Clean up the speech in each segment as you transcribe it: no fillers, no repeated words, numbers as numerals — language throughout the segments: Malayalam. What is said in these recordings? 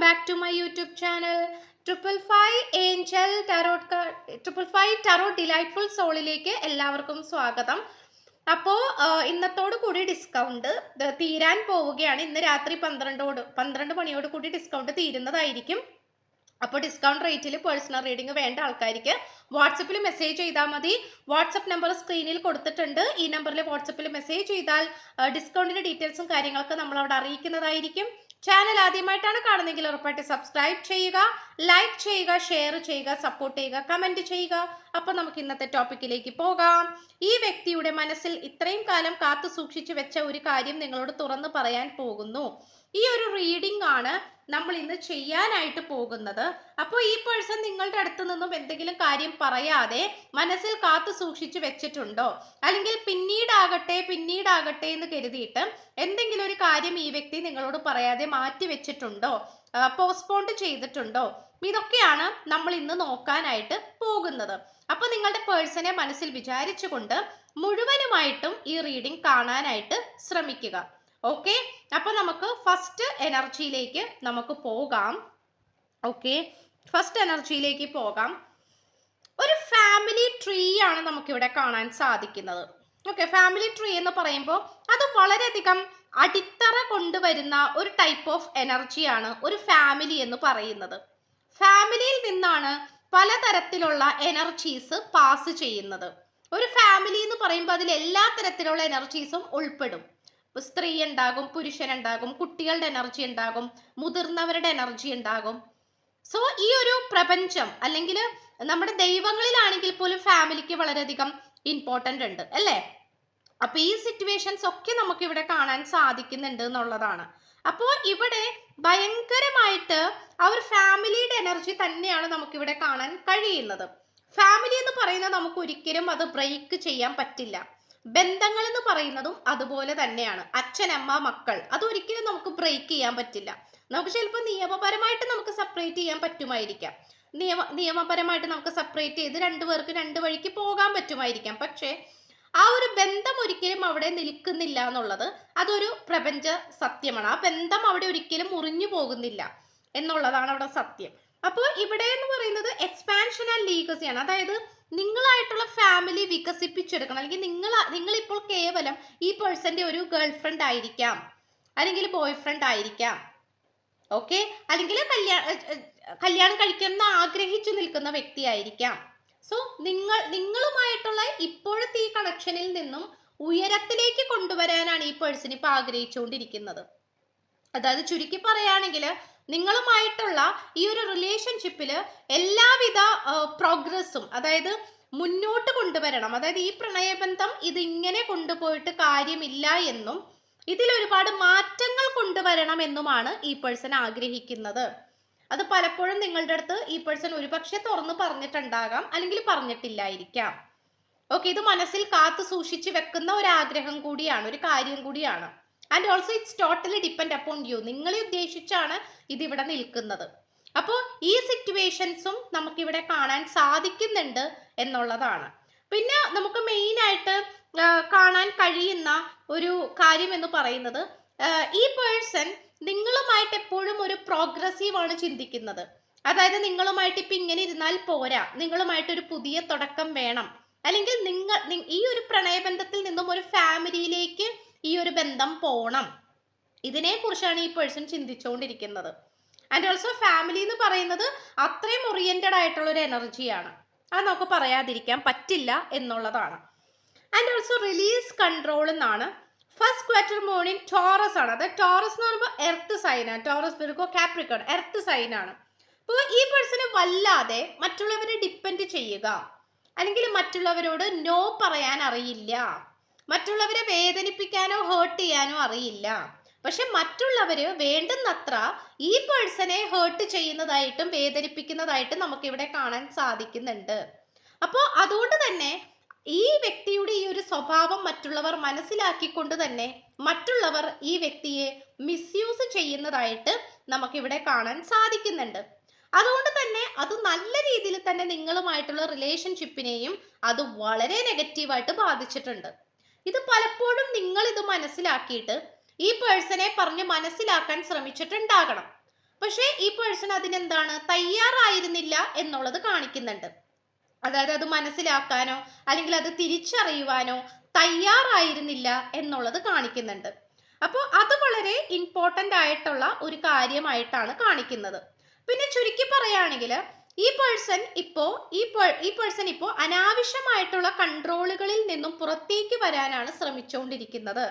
back to my YouTube channel. 555 Angel Tarot 555 Tarot Delightful Soulയിലേക്ക് എല്ലാവർക്കും സ്വാഗതം. അപ്പോൾ ഇന്നത്തോട് കൂടി ഡിസ്കൗണ്ട് തീരാൻ പോവുകയാണ്. ഇന്ന് രാത്രി 12 മണിയോട് കൂടി ഡിസ്കൗണ്ട് തീരുന്നതായിരിക്കും. അപ്പോൾ ഡിസ്കൗണ്ട് റേറ്റിൽ പേഴ്സണൽ റീഡിംഗ് വേണ്ട ആൾക്കാർക്ക് വാട്സപ്പിൽ മെസ്സേജ് ചെയ്താൽ മതി. വാട്സപ്പ് നമ്പർ സ്ക്രീനിൽ കൊടുത്തിട്ടുണ്ട്. ഈ നമ്പറിൽ വാട്സപ്പിൽ മെസ്സേജ് ചെയ്താൽ ഡിസ്കൗണ്ടിൻ്റെ ഡീറ്റെയിൽസും കാര്യങ്ങളൊക്കെ നമ്മൾ അവിടെ അറിയിക്കുന്നതായിരിക്കും. ചാനൽ ആദ്യമായിട്ടാണ് കാണുന്നതെങ്കിൽ ഉറപ്പായിട്ട് സബ്സ്ക്രൈബ് ചെയ്യുക, ലൈക്ക് ചെയ്യുക, ഷെയർ ചെയ്യുക, സപ്പോർട്ട് ചെയ്യുക, കമൻറ്റ് ചെയ്യുക. അപ്പോൾ നമുക്ക് ഇന്നത്തെ ടോപ്പിക്കിലേക്ക് പോകാം. ഈ വ്യക്തിയുടെ മനസ്സിൽ ഇത്രയും കാലം കാത്തു സൂക്ഷിച്ചു വെച്ച ഒരു കാര്യം നിങ്ങളോട് തുറന്നു പറയാൻ പോകുന്നു. ഈ ഒരു റീഡിംഗ് ആണ് നമ്മൾ ഇന്ന് ചെയ്യാനായിട്ട് പോകുന്നത്. അപ്പോൾ ഈ പേഴ്സൺ നിങ്ങളുടെ അടുത്ത് നിന്നും എന്തെങ്കിലും കാര്യം പറയാതെ മനസ്സിൽ കാത്തു സൂക്ഷിച്ചു വെച്ചിട്ടുണ്ടോ, അല്ലെങ്കിൽ പിന്നീടാകട്ടെ എന്ന് കരുതിയിട്ട് എന്തെങ്കിലും ഒരു കാര്യം ഈ വ്യക്തി നിങ്ങളോട് പറയാതെ മാറ്റി വെച്ചിട്ടുണ്ടോ, പോസ്റ്റ്പോണ്ട് ചെയ്തിട്ടുണ്ടോ? ഇതൊക്കെയാണ് നമ്മൾ ഇന്ന് നോക്കാനായിട്ട് പോകുന്നത്. അപ്പൊ നിങ്ങളുടെ പേഴ്സണെ മനസ്സിൽ വിചാരിച്ചുകൊണ്ട് മുഴുവനുമായിട്ടും ഈ റീഡിംഗ് കാണാനായിട്ട് ശ്രമിക്കുക. ഓക്കെ, അപ്പൊ നമുക്ക് ഫസ്റ്റ് എനർജിയിലേക്ക് നമുക്ക് പോകാം. ഓക്കെ, ഫസ്റ്റ് എനർജിയിലേക്ക് പോകാം. ഒരു ഫാമിലി ട്രീ ആണ് നമുക്കിവിടെ കാണാൻ സാധിക്കുന്നത്. ഓക്കെ, ഫാമിലി ട്രീ എന്ന് പറയുമ്പോൾ അത് വളരെയധികം അടിത്തറ കൊണ്ടുവരുന്ന ഒരു ടൈപ്പ് ഓഫ് എനർജിയാണ് ഒരു ഫാമിലി എന്ന് പറയുന്നത്. ഫാമിലിയിൽ നിന്നാണ് പലതരത്തിലുള്ള എനർജീസ് പാസ് ചെയ്യുന്നത്. ഒരു ഫാമിലി എന്ന് പറയുമ്പോൾ അതിൽ എല്ലാ തരത്തിലുള്ള എനർജീസും ഉൾപ്പെടും. സ്ത്രീ ഉണ്ടാകും, പുരുഷനുണ്ടാകും, കുട്ടികളുടെ എനർജി ഉണ്ടാകും, മുതിർന്നവരുടെ എനർജി ഉണ്ടാകും. സോ ഈ ഒരു പ്രപഞ്ചം അല്ലെങ്കിൽ നമ്മുടെ ദൈവങ്ങളിലാണെങ്കിൽ പോലും ഫാമിലിക്ക് വളരെയധികം ഇമ്പോർട്ടൻ്റ് ഉണ്ട് അല്ലേ? അപ്പൊ ഈ സിറ്റുവേഷൻസ് ഒക്കെ നമുക്ക് ഇവിടെ കാണാൻ സാധിക്കുന്നുണ്ട് എന്നുള്ളതാണ്. അപ്പോൾ ഇവിടെ ഭയങ്കരമായിട്ട് ആ ഒരു ഫാമിലിയുടെ എനർജി തന്നെയാണ് നമുക്കിവിടെ കാണാൻ കഴിയുന്നത്. ഫാമിലി എന്ന് പറയുന്നത് നമുക്ക് ഒരിക്കലും അത് ബ്രേക്ക് ചെയ്യാൻ പറ്റില്ല. ബന്ധങ്ങൾ എന്ന് പറയുന്നതും അതുപോലെ തന്നെയാണ്. അച്ഛൻ, അമ്മ, മക്കൾ, അതൊരിക്കലും നമുക്ക് ബ്രേക്ക് ചെയ്യാൻ പറ്റില്ല. നമുക്ക് ചിലപ്പോൾ നിയമപരമായിട്ട് നമുക്ക് സെപ്പറേറ്റ് ചെയ്യാൻ പറ്റുമായിരിക്കാം. നിയമപരമായിട്ട് നമുക്ക് സെപ്പറേറ്റ് ചെയ്ത് രണ്ടുപേർക്ക് രണ്ട് വഴിക്ക് പോകാൻ പറ്റുമായിരിക്കാം. പക്ഷേ ആ ഒരു ബന്ധം ഒരിക്കലും അവിടെ നിൽക്കുന്നില്ല എന്നുള്ളത് അതൊരു പ്രപഞ്ച സത്യമാണ്. ആ ബന്ധം അവിടെ ഒരിക്കലും മുറിഞ്ഞു പോകുന്നില്ല എന്നുള്ളതാണ് അവിടെ സത്യം. അപ്പോൾ ഇവിടെ എന്ന് പറയുന്നത് എക്സ്പാൻഷൻ ആൻഡ് ലീഗസിയാണ്. അതായത് നിങ്ങളായിട്ടുള്ള ഫാമിലി വികസിപ്പിച്ചെടുക്കണം. അല്ലെങ്കിൽ നിങ്ങളിപ്പോൾ കേവലം ഈ പേഴ്സന്റെ ഒരു ഗേൾ ഫ്രണ്ട് ആയിരിക്കാം, അല്ലെങ്കിൽ ബോയ് ഫ്രണ്ട് ആയിരിക്കാം. ഓക്കെ, അല്ലെങ്കിൽ കല്യാണം കഴിക്കുന്ന ആഗ്രഹിച്ചു നിൽക്കുന്ന വ്യക്തി ആയിരിക്കാം. സോ നിങ്ങളുമായിട്ടുള്ള ഇപ്പോഴത്തെ ഈ കണക്ഷനിൽ നിന്നും ഉയരത്തിലേക്ക് കൊണ്ടുവരാനാണ് ഈ പേഴ്സൺ ഇപ്പൊ ആഗ്രഹിച്ചുകൊണ്ടിരിക്കുന്നത്. അതായത് ചുരുക്കി പറയുകയാണെങ്കിൽ നിങ്ങളുമായിട്ടുള്ള ഈ ഒരു റിലേഷൻഷിപ്പിൽ എല്ലാവിധ പ്രോഗ്രസ്സും, അതായത് മുന്നോട്ട് കൊണ്ടുവരണം. അതായത് ഈ പ്രണയബന്ധം ഇതിങ്ങനെ കൊണ്ടുപോയിട്ട് കാര്യമില്ല എന്നും ഇതിൽ ഒരുപാട് മാറ്റങ്ങൾ കൊണ്ടുവരണം എന്നുമാണ് ഈ പേഴ്സൺ ആഗ്രഹിക്കുന്നത്. അത് പലപ്പോഴും നിങ്ങളുടെ അടുത്ത് ഈ പേഴ്സൺ ഒരുപക്ഷെ തുറന്ന് പറഞ്ഞിട്ടുണ്ടാകാം, അല്ലെങ്കിൽ പറഞ്ഞിട്ടില്ലായിരിക്കാം. ഓക്കെ, ഇത് മനസ്സിൽ കാത്തു സൂക്ഷിച്ചു വെക്കുന്ന ഒരു ആഗ്രഹം കൂടിയാണ്, ഒരു കാര്യം കൂടിയാണ്. And also it's totally depend upon you. നിങ്ങളെ ഉദ്ദേശിച്ചാണ് ഇതിവിടെ നിൽക്കുന്നത്. അപ്പോൾ ഈ സിറ്റുവേഷൻസും നമുക്കിവിടെ കാണാൻ സാധിക്കുന്നുണ്ട് എന്നുള്ളതാണ്. പിന്നെ നമുക്ക് മെയിനായിട്ട് കാണാൻ കഴിയുന്ന ഒരു കാര്യം എന്ന് പറയുന്നത് ഈ പേഴ്സൺ നിങ്ങളുമായിട്ട് എപ്പോഴും ഒരു പ്രോഗ്രസീവ് ആണ് ചിന്തിക്കുന്നത്. അതായത് നിങ്ങളുമായിട്ട് ഇപ്പം ഇങ്ങനെ ഇരുന്നാൽ പോരാ, നിങ്ങളുമായിട്ടൊരു പുതിയ തുടക്കം വേണം, അല്ലെങ്കിൽ ഈ ഒരു പ്രണയബന്ധത്തിൽ നിന്നും ഒരു ഫാമിലിയിലേക്ക് ഈ ഒരു ബന്ധം പോണം. ഇതിനെ കുറിച്ചാണ് ഈ പേഴ്സൺ ചിന്തിച്ചുകൊണ്ടിരിക്കുന്നത്. ആൻഡ് ഓൾസോ ഫാമിലി എന്ന് പറയുന്നത് അത്രയും ഓറിയന്റഡ് ആയിട്ടുള്ള ഒരു എനർജിയാണ്. അത് നമുക്ക് പറയാതിരിക്കാൻ പറ്റില്ല എന്നുള്ളതാണ്. ആൻഡ് ഓൾസോ റിലീസ് കൺട്രോൾ എന്നാണ്. ഫസ്റ്റ് ക്വാർട്ടർ മോർണിംഗ് ടോറസ് ആണ്. അതായത് ടോറസ് എന്ന് പറയുമ്പോൾ എർത്ത് സൈനാണ്. ടോറസ്, വിർഗോ, കാപ്രിക്കോൺ എർത്ത് സൈനാണ്. അപ്പോൾ ഈ പേഴ്സണ് വല്ലാതെ മറ്റുള്ളവരെ ഡിപ്പെൻഡ് ചെയ്യുക, അല്ലെങ്കിൽ മറ്റുള്ളവരോട് നോ പറയാൻ അറിയില്ല, മറ്റുള്ളവരെ വേദനിപ്പിക്കാനോ ഹേർട്ട് ചെയ്യാനോ അറിയില്ല. പക്ഷെ മറ്റുള്ളവര് വേണ്ടുന്നത്ര ഈ പേഴ്സണെ ഹേർട്ട് ചെയ്യുന്നതായിട്ടും വേദനിപ്പിക്കുന്നതായിട്ടും നമുക്കിവിടെ കാണാൻ സാധിക്കുന്നുണ്ട്. അപ്പോൾ അതുകൊണ്ട് തന്നെ ഈ വ്യക്തിയുടെ ഈ ഒരു സ്വഭാവം മറ്റുള്ളവർ മനസ്സിലാക്കിക്കൊണ്ട് തന്നെ മറ്റുള്ളവർ ഈ വ്യക്തിയെ മിസ്യൂസ് ചെയ്യുന്നതായിട്ട് നമുക്കിവിടെ കാണാൻ സാധിക്കുന്നുണ്ട്. അതുകൊണ്ട് തന്നെ അത് നല്ല രീതിയിൽ തന്നെ നിങ്ങളുമായിട്ടുള്ള റിലേഷൻഷിപ്പിനെയും അത് വളരെ നെഗറ്റീവായിട്ട് ബാധിച്ചിട്ടുണ്ട്. ഇത് പലപ്പോഴും നിങ്ങൾ ഇത് മനസ്സിലാക്കിയിട്ട് ഈ പേഴ്സണെ പറഞ്ഞ് മനസ്സിലാക്കാൻ ശ്രമിച്ചിട്ടുണ്ടാകണം. പക്ഷേ ഈ പേഴ്സൺ അതിനെന്താണ് തയ്യാറായിരുന്നില്ല എന്നുള്ളത് കാണിക്കുന്നുണ്ട്. അതായത് അത് മനസ്സിലാക്കാനോ അല്ലെങ്കിൽ അത് തിരിച്ചറിയുവാനോ തയ്യാറായിരുന്നില്ല എന്നുള്ളത് കാണിക്കുന്നുണ്ട്. അപ്പോൾ അത് വളരെ ഇമ്പോർട്ടൻ്റ് ആയിട്ടുള്ള ഒരു കാര്യമായിട്ടാണ് കാണിക്കുന്നത്. പിന്നെ ചുരുക്കി പറയുകയാണെങ്കിൽ ഈ പേഴ്സൺ ഇപ്പോൾ അനാവശ്യമായിട്ടുള്ള കൺട്രോളുകളിൽ നിന്നും പുറത്തേക്ക് വരാനാണ് ശ്രമിച്ചുകൊണ്ടിരിക്കുന്നത്.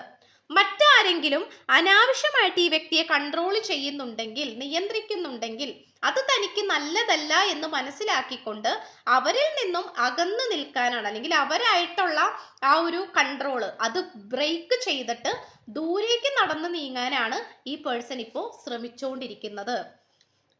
മറ്റാരെങ്കിലും അനാവശ്യമായിട്ട് ഈ വ്യക്തിയെ കൺട്രോൾ ചെയ്യുന്നുണ്ടെങ്കിൽ, നിയന്ത്രിക്കുന്നുണ്ടെങ്കിൽ അത് തനിക്ക് നല്ലതല്ല എന്ന് മനസ്സിലാക്കിക്കൊണ്ട് അവരിൽ നിന്നും അകന്നു നിൽക്കാനാണ്, അല്ലെങ്കിൽ അവരായിട്ടുള്ള ആ ഒരു കൺട്രോള് അത് ബ്രേക്ക് ചെയ്തിട്ട് ദൂരേക്ക് നടന്നു നീങ്ങാനാണ് ഈ പേഴ്സൺ ഇപ്പോൾ ശ്രമിച്ചുകൊണ്ടിരിക്കുന്നത്.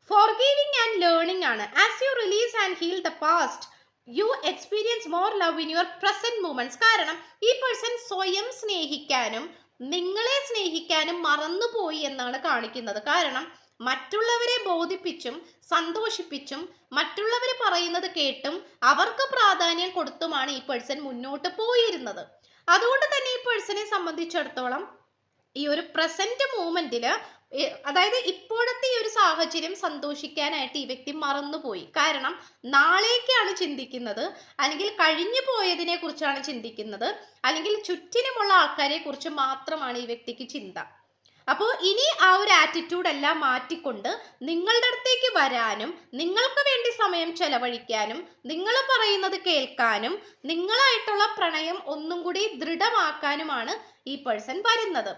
ഫോർഗീവിങ് ആൻഡ് ലേണിംഗ് ആണ്. As you release and heal the past you experience more love in your present moments. കാരണം ഈ പേഴ്സൺ സ്വയം സ്നേഹിക്കാനും നിങ്ങളെ സ്നേഹിക്കാനും മറന്നുപോയി എന്നാണ് കാണിക്കുന്നത്. കാരണം മറ്റുള്ളവരെ ബോധിപ്പിച്ചും സന്തോഷിപ്പിച്ചും മറ്റുള്ളവർ പറയുന്നത് കേട്ടും അവർക്ക് പ്രാധാന്യം കൊടുത്തുമാണ് ഈ പേഴ്സൺ മുന്നോട്ട് പോയിരുന്നത്. അതുകൊണ്ട് തന്നെ ഈ പേഴ്സണെ സംബന്ധിച്ചിടത്തോളം ഈ ഒരു പ്രസന്റ് മൂമെന്റില്, അതായത് ഇപ്പോഴത്തെ ഈ ഒരു സാഹചര്യം സന്തോഷിക്കാനായിട്ട് ഈ വ്യക്തി മറന്നുപോയി. കാരണം നാളേക്കാണ് ചിന്തിക്കുന്നത്, അല്ലെങ്കിൽ കഴിഞ്ഞു പോയതിനെ കുറിച്ചാണ് ചിന്തിക്കുന്നത്, അല്ലെങ്കിൽ ചുറ്റിനുമുള്ള ആൾക്കാരെ കുറിച്ച് മാത്രമാണ് ഈ വ്യക്തിക്ക് ചിന്ത. അപ്പോൾ ഇനി ആ ഒരു ആറ്റിറ്റ്യൂഡ് എല്ലാം മാറ്റിക്കൊണ്ട് നിങ്ങളുടെ അടുത്തേക്ക് വരാനും നിങ്ങൾക്ക് വേണ്ടി സമയം ചെലവഴിക്കാനും നിങ്ങൾ പറയുന്നത് കേൾക്കാനും നിങ്ങളായിട്ടുള്ള പ്രണയം ഒന്നും കൂടി ദൃഢമാക്കാനുമാണ് ഈ പേഴ്സൺ വരുന്നത്.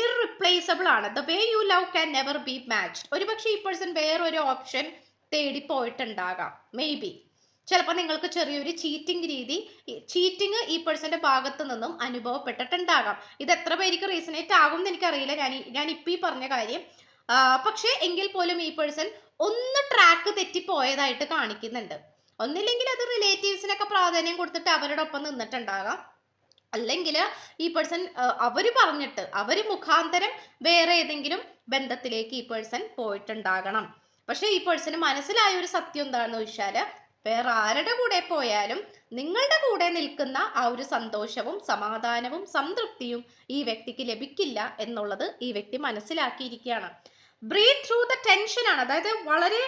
ഇർറിപ്ലേസബിൾ ആണ്. The way you love can never be matched. ഒരുപക്ഷെ ഈ പേഴ്സൺ വേറൊരു ഓപ്ഷൻ തേടി പോയിട്ടുണ്ടാകാം. മേ ബി ചിലപ്പോൾ നിങ്ങൾക്ക് ചെറിയൊരു ചീറ്റിംഗ് ഈ പേഴ്സന്റെ ഭാഗത്തു നിന്നും അനുഭവപ്പെട്ടിട്ടുണ്ടാകാം. ഇത് എത്ര പേർക്ക് റീസണേറ്റ് ആകും എന്ന് എനിക്കറിയില്ല, ഞാൻ ഇപ്പം ഈ പറഞ്ഞ കാര്യം. പക്ഷേ എങ്കിൽ പോലും ഈ പേഴ്സൺ ഒന്ന് ട്രാക്ക് തെറ്റിപ്പോയതായിട്ട് കാണിക്കുന്നുണ്ട്. ഒന്നില്ലെങ്കിൽ അത് റിലേറ്റീവ്സിനൊക്കെ പ്രാധാന്യം കൊടുത്തിട്ട് അവരുടെ ഒപ്പം നിന്നിട്ടുണ്ടാകാം, അല്ലെങ്കിൽ ഈ പേഴ്സൺ അവർ മുഖാന്തരം വേറെ ഏതെങ്കിലും ബന്ധത്തിലേക്ക് ഈ പേഴ്സൺ പോയിട്ടുണ്ടാകണം. പക്ഷെ ഈ പേഴ്സണ് മനസ്സിലായ ഒരു സത്യം എന്താണെന്ന് വെച്ചാൽ വേറെ ആരുടെ കൂടെ പോയാലും നിങ്ങളുടെ കൂടെ നിൽക്കുന്ന ആ ഒരു സന്തോഷവും സമാധാനവും സംതൃപ്തിയും ഈ വ്യക്തിക്ക് ലഭിക്കില്ല എന്നുള്ളത് ഈ വ്യക്തി മനസ്സിലാക്കിയിരിക്കുകയാണ്. ബ്രീത്ത് ത്രൂ ദ ടെൻഷൻ ആണ്. അതായത് വളരെ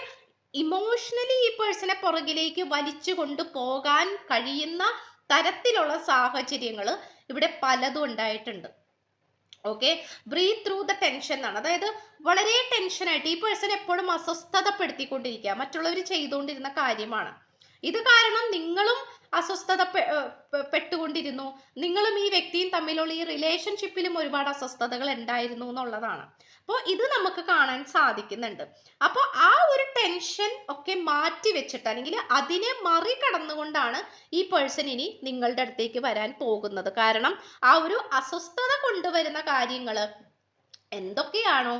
ഇമോഷണലി ഈ പേഴ്സണെ പുറകിലേക്ക് വലിച്ചു കൊണ്ടുപോകാൻ കഴിയുന്ന തരത്തിലുള്ള സാഹചര്യങ്ങൾ ഇവിടെ പലതും ഉണ്ടായിട്ടുണ്ട്. Okay, breath through the tension എന്നാണ്. അതായത് വളരെ ടെൻഷനായിട്ട് ഈ പേഴ്സൺ എപ്പോഴും അസ്വസ്ഥതപ്പെടുത്തിക്കൊണ്ടിരിക്കുക, മറ്റുള്ളവർ ചെയ്തുകൊണ്ടിരുന്ന കാര്യമാണ് ഇത്. കാരണം നിങ്ങളും പെട്ടുകൊണ്ടിരുന്നു, നിങ്ങളും ഈ വ്യക്തിയും തമ്മിലുള്ള ഈ റിലേഷൻഷിപ്പിലും ഒരുപാട് അസ്വസ്ഥതകൾ ഉണ്ടായിരുന്നു എന്നുള്ളതാണ്. അപ്പോൾ ഇത് നമുക്ക് കാണാൻ സാധിക്കുന്നുണ്ട്. അപ്പോൾ ആ ഒരു ടെൻഷൻ ഒക്കെ മാറ്റി വെച്ചിട്ട്, അല്ലെങ്കിൽ അതിനെ മറികടന്നുകൊണ്ടാണ് ഈ പേഴ്സൺ ഇനി നിങ്ങളുടെ അടുത്തേക്ക് വരാൻ പോകുന്നത്. കാരണം ആ ഒരു അസ്വസ്ഥത കൊണ്ടുവരുന്ന കാര്യങ്ങൾ എന്തൊക്കെയാണോ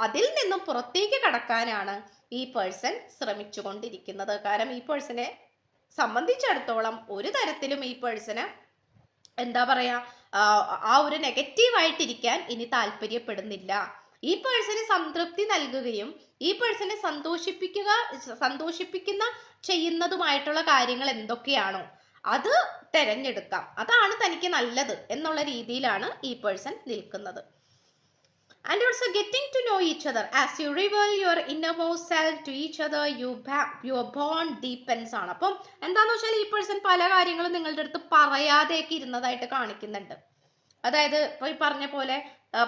അതിൽ നിന്നും പുറത്തേക്ക് കടക്കാനാണ് ഈ പേഴ്സൺ ശ്രമിച്ചുകൊണ്ടിരിക്കുന്നത്. കാരണം ഈ പേഴ്സണെ സംബന്ധിച്ചിടത്തോളം ഒരു തരത്തിലും ഈ പേഴ്സണ് എന്താ പറയാ, ആ ഒരു നെഗറ്റീവായിട്ടിരിക്കാൻ ഇനി താല്പര്യപ്പെടുന്നില്ല. ഈ പേഴ്സണ് സംതൃപ്തി നൽകുകയും ഈ പേഴ്സണെ സന്തോഷിപ്പിക്കുന്ന ചെയ്യുന്നതുമായിട്ടുള്ള കാര്യങ്ങൾ എന്തൊക്കെയാണോ അത് തെരഞ്ഞെടുക്കാം, അതാണ് തനിക്ക് നല്ലത് എന്നുള്ള രീതിയിലാണ് ഈ പേഴ്സൺ നിൽക്കുന്നത്. And also getting to know each other. As you reveal your innermost self to each other, your bond deepens ആണ്. അപ്പം എന്താണെന്ന് വെച്ചാൽ ഈ പേഴ്സൺ പല കാര്യങ്ങളും നിങ്ങളുടെ അടുത്ത് പറയാതെയൊക്കെ ഇരുന്നതായിട്ട് കാണിക്കുന്നുണ്ട്. അതായത് ഇപ്പോൾ ഈ പറഞ്ഞ പോലെ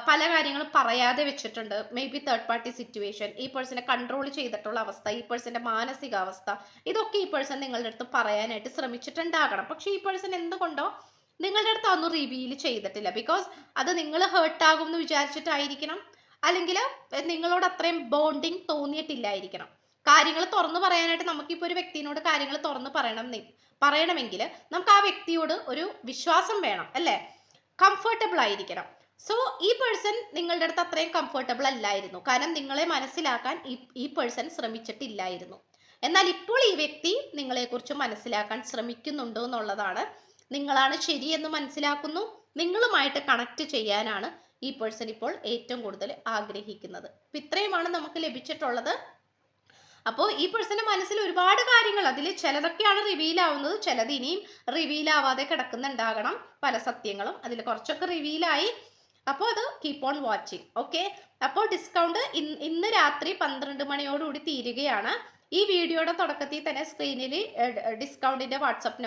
പല കാര്യങ്ങളും പറയാതെ വെച്ചിട്ടുണ്ട്. May be third party situation, ഈ പേഴ്സണെ കൺട്രോൾ ചെയ്തിട്ടുള്ള അവസ്ഥ, ഈ പേഴ്സന്റെ മാനസികാവസ്ഥ, ഇതൊക്കെ ഈ പേഴ്സൺ നിങ്ങളുടെ അടുത്ത് പറയാനായിട്ട് ശ്രമിച്ചിട്ടുണ്ടാകണം. പക്ഷെ ഈ പേഴ്സൺ എന്തുകൊണ്ടോ നിങ്ങളുടെ അടുത്ത് അതൊന്നും റിവീൽ ചെയ്തിട്ടില്ല. ബിക്കോസ് അത് നിങ്ങൾ ഹേർട്ടാകും എന്ന് വിചാരിച്ചിട്ടായിരിക്കണം, അല്ലെങ്കിൽ നിങ്ങളോട് അത്രയും ബോണ്ടിങ് തോന്നിയിട്ടില്ലായിരിക്കണം. കാര്യങ്ങൾ തുറന്നു പറയാനായിട്ട് നമുക്കിപ്പോൾ ഒരു വ്യക്തിയോട് കാര്യങ്ങൾ തുറന്ന് പറയണമെങ്കിൽ നമുക്ക് ആ വ്യക്തിയോട് ഒരു വിശ്വാസം വേണം, അല്ലേ? കംഫർട്ടബിൾ ആയിരിക്കണം. സോ ഈ പേഴ്സൺ നിങ്ങളുടെ അടുത്ത് അത്രയും കംഫർട്ടബിൾ അല്ലായിരുന്നു. കാരണം നിങ്ങളെ മനസ്സിലാക്കാൻ ഈ പേഴ്സൺ ശ്രമിച്ചിട്ടില്ലായിരുന്നു. എന്നാൽ ഇപ്പോൾ ഈ വ്യക്തി നിങ്ങളെക്കുറിച്ച് മനസ്സിലാക്കാൻ ശ്രമിക്കുന്നുണ്ടോ എന്നുള്ളതാണ്. നിങ്ങളാണ് ശരിയെന്ന് മനസ്സിലാക്കുന്നു, നിങ്ങളുമായിട്ട് കണക്ട് ചെയ്യാനാണ് ഈ പേഴ്സൺ ഇപ്പോൾ ഏറ്റവും കൂടുതൽ ആഗ്രഹിക്കുന്നത്. അപ്പം ഇത്രയുമാണ് നമുക്ക് ലഭിച്ചിട്ടുള്ളത്. അപ്പോൾ ഈ പേഴ്സന്റെ മനസ്സിൽ ഒരുപാട് കാര്യങ്ങൾ, അതിൽ ചിലതൊക്കെയാണ് റിവീൽ ആവുന്നത്, ചിലത് ഇനിയും റിവീൽ ആവാതെ കിടക്കുന്നുണ്ടാകണം. പല സത്യങ്ങളും അതിൽ കുറച്ചൊക്കെ റിവീലായി. അപ്പോൾ അത് കീപ്പ് ഓൺ വാച്ചിങ്. ഓക്കെ, അപ്പോൾ ഡിസ്കൗണ്ട് ഇന്ന് രാത്രി 12 മണിയോടുകൂടി തീരുകയാണ്. ഈ വീഡിയോയുടെ തുടക്കത്തിൽ തന്നെ സ്ക്രീനിൽ ഡിസ്കൗണ്ടിന്റെ വാട്സപ്പ്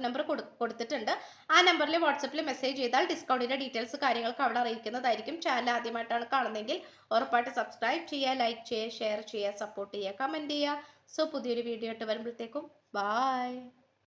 നമ്പർ കൊടുത്തിട്ടുണ്ട്. ആ നമ്പറിൽ വാട്സപ്പിൽ മെസ്സേജ് ചെയ്താൽ ഡിസ്കൗണ്ടിന്റെ ഡീറ്റെയിൽസ് കാര്യങ്ങൾക്ക് അവിടെ അറിയിക്കുന്നതായിരിക്കും. ചാനൽ ആദ്യമായിട്ടാണ് കാണുന്നതെങ്കിൽ ഉറപ്പായിട്ട് സബ്സ്ക്രൈബ് ചെയ്യുക, ലൈക്ക് ചെയ്യുക, ഷെയർ ചെയ്യുക, സപ്പോർട്ട് ചെയ്യുക, കമന്റ് ചെയ്യുക. സോ പുതിയൊരു വീഡിയോ ആയിട്ട് വരുമ്പോഴത്തേക്കും ബൈ.